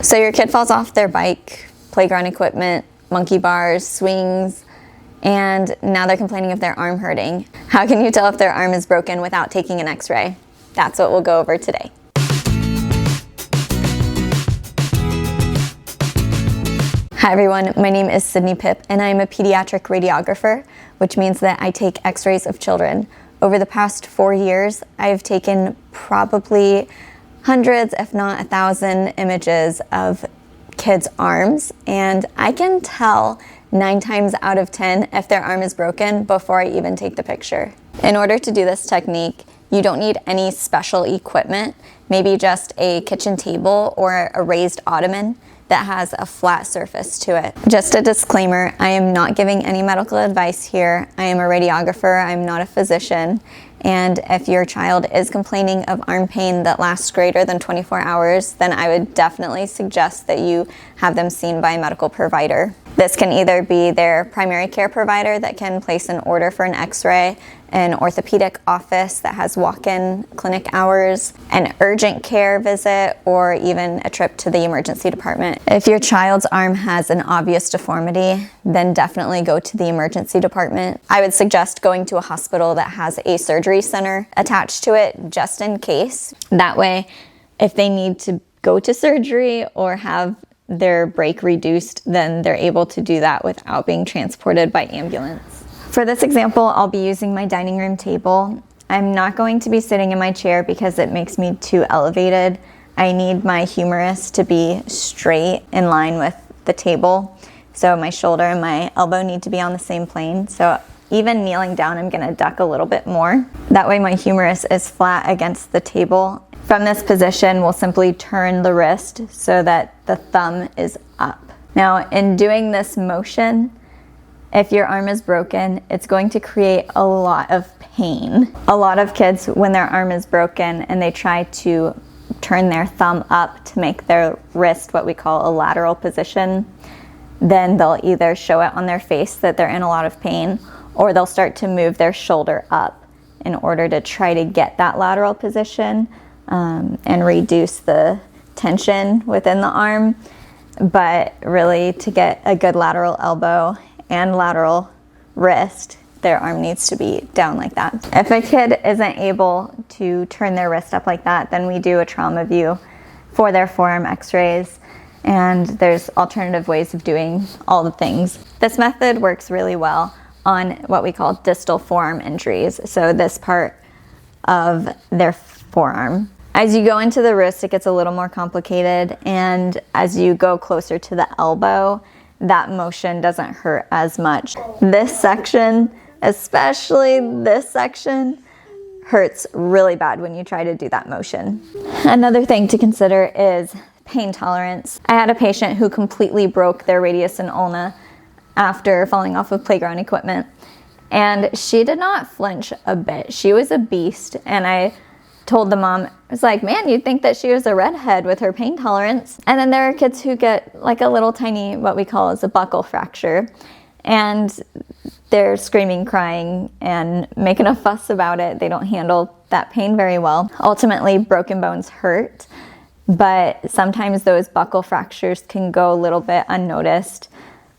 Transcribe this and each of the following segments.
So your kid falls off their bike, playground equipment, monkey bars, swings, and now they're complaining of their arm hurting. How can you tell if their arm is broken without taking an x-ray? That's what we'll go over today. Hi everyone, my name is Sydney Pipp and I'm a pediatric radiographer, which means that I take x-rays of children. Over the past 4 years, I've taken probably hundreds, if not 1,000 images of kids' arms, and I can tell 9 times out of 10 if their arm is broken before I even take the picture. In order to do this technique, you don't need any special equipment, maybe just a kitchen table or a raised ottoman that has a flat surface to it. Just a disclaimer, I am not giving any medical advice here. I am a radiographer, I'm not a physician. And if your child is complaining of arm pain that lasts greater than 24 hours, then I would definitely suggest that you have them seen by a medical provider. This can either be their primary care provider that can place an order for an x-ray, an orthopedic office that has walk-in clinic hours, an urgent care visit, or even a trip to the emergency department. If your child's arm has an obvious deformity, then definitely go to the emergency department. I would suggest going to a hospital that has a surgery center attached to it just in case. That way, if they need to go to surgery or have their break reduced, then they're able to do that without being transported by ambulance. For this example, I'll be using my dining room table. I'm not going to be sitting in my chair because it makes me too elevated. I need my humerus to be straight in line with the table. So my shoulder and my elbow need to be on the same plane. So even kneeling down, I'm gonna duck a little bit more. That way my humerus is flat against the table. From this position, we'll simply turn the wrist so that the thumb is up. Now, in doing this motion, if your arm is broken, it's going to create a lot of pain. A lot of kids, when their arm is broken and they try to turn their thumb up to make their wrist what we call a lateral position, then they'll either show it on their face that they're in a lot of pain, or they'll start to move their shoulder up in order to try to get that lateral position and reduce the tension within the arm. But really, to get a good lateral elbow and lateral wrist, their arm needs to be down like that. If a kid isn't able to turn their wrist up like that, then we do a trauma view for their forearm x-rays, and there's alternative ways of doing all the things. This method works really well on what we call distal forearm injuries, so this part of their forearm. As you go into the wrist, it gets a little more complicated, and as you go closer to the elbow, that motion doesn't hurt as much. This section, especially this section, hurts really bad when you try to do that motion. Another thing to consider is pain tolerance. I had a patient who completely broke their radius and ulna after falling off of playground equipment, and she did not flinch a bit. She was a beast, and I told the mom, I was like, man, you'd think that she was a redhead with her pain tolerance. And then there are kids who get like a little tiny, what we call as a buckle fracture, and they're screaming, crying, and making a fuss about it. They don't handle that pain very well. Ultimately, broken bones hurt, but sometimes those buckle fractures can go a little bit unnoticed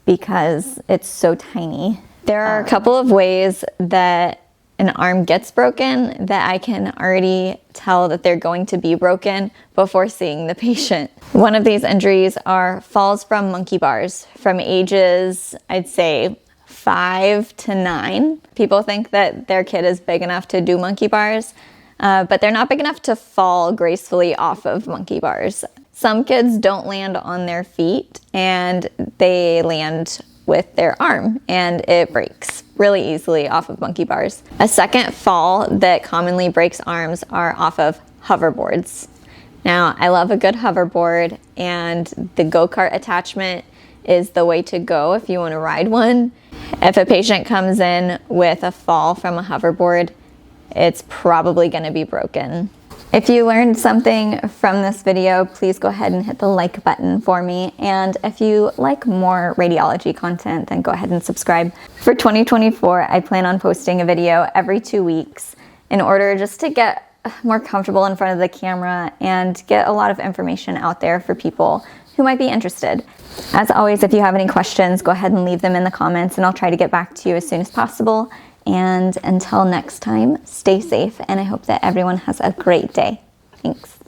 because it's so tiny. There are a couple of ways that an arm gets broken that I can already tell that they're going to be broken before seeing the patient. One of these injuries are falls from monkey bars from ages, I'd say 5 to 9. People think that their kid is big enough to do monkey bars, but they're not big enough to fall gracefully off of monkey bars. Some kids don't land on their feet and they land with their arm and it breaks really easily off of monkey bars. A second fall that commonly breaks arms are off of hoverboards. Now, I love a good hoverboard, and the go-kart attachment is the way to go if you want to ride one. If a patient comes in with a fall from a hoverboard, it's probably going to be broken. If you learned something from this video, please go ahead and hit the like button for me. And if you like more radiology content, then go ahead and subscribe. For 2024, I plan on posting a video every 2 weeks in order just to get more comfortable in front of the camera and get a lot of information out there for people who might be interested. As always, if you have any questions, go ahead and leave them in the comments and I'll try to get back to you as soon as possible. And until next time, stay safe and I hope that everyone has a great day. Thanks.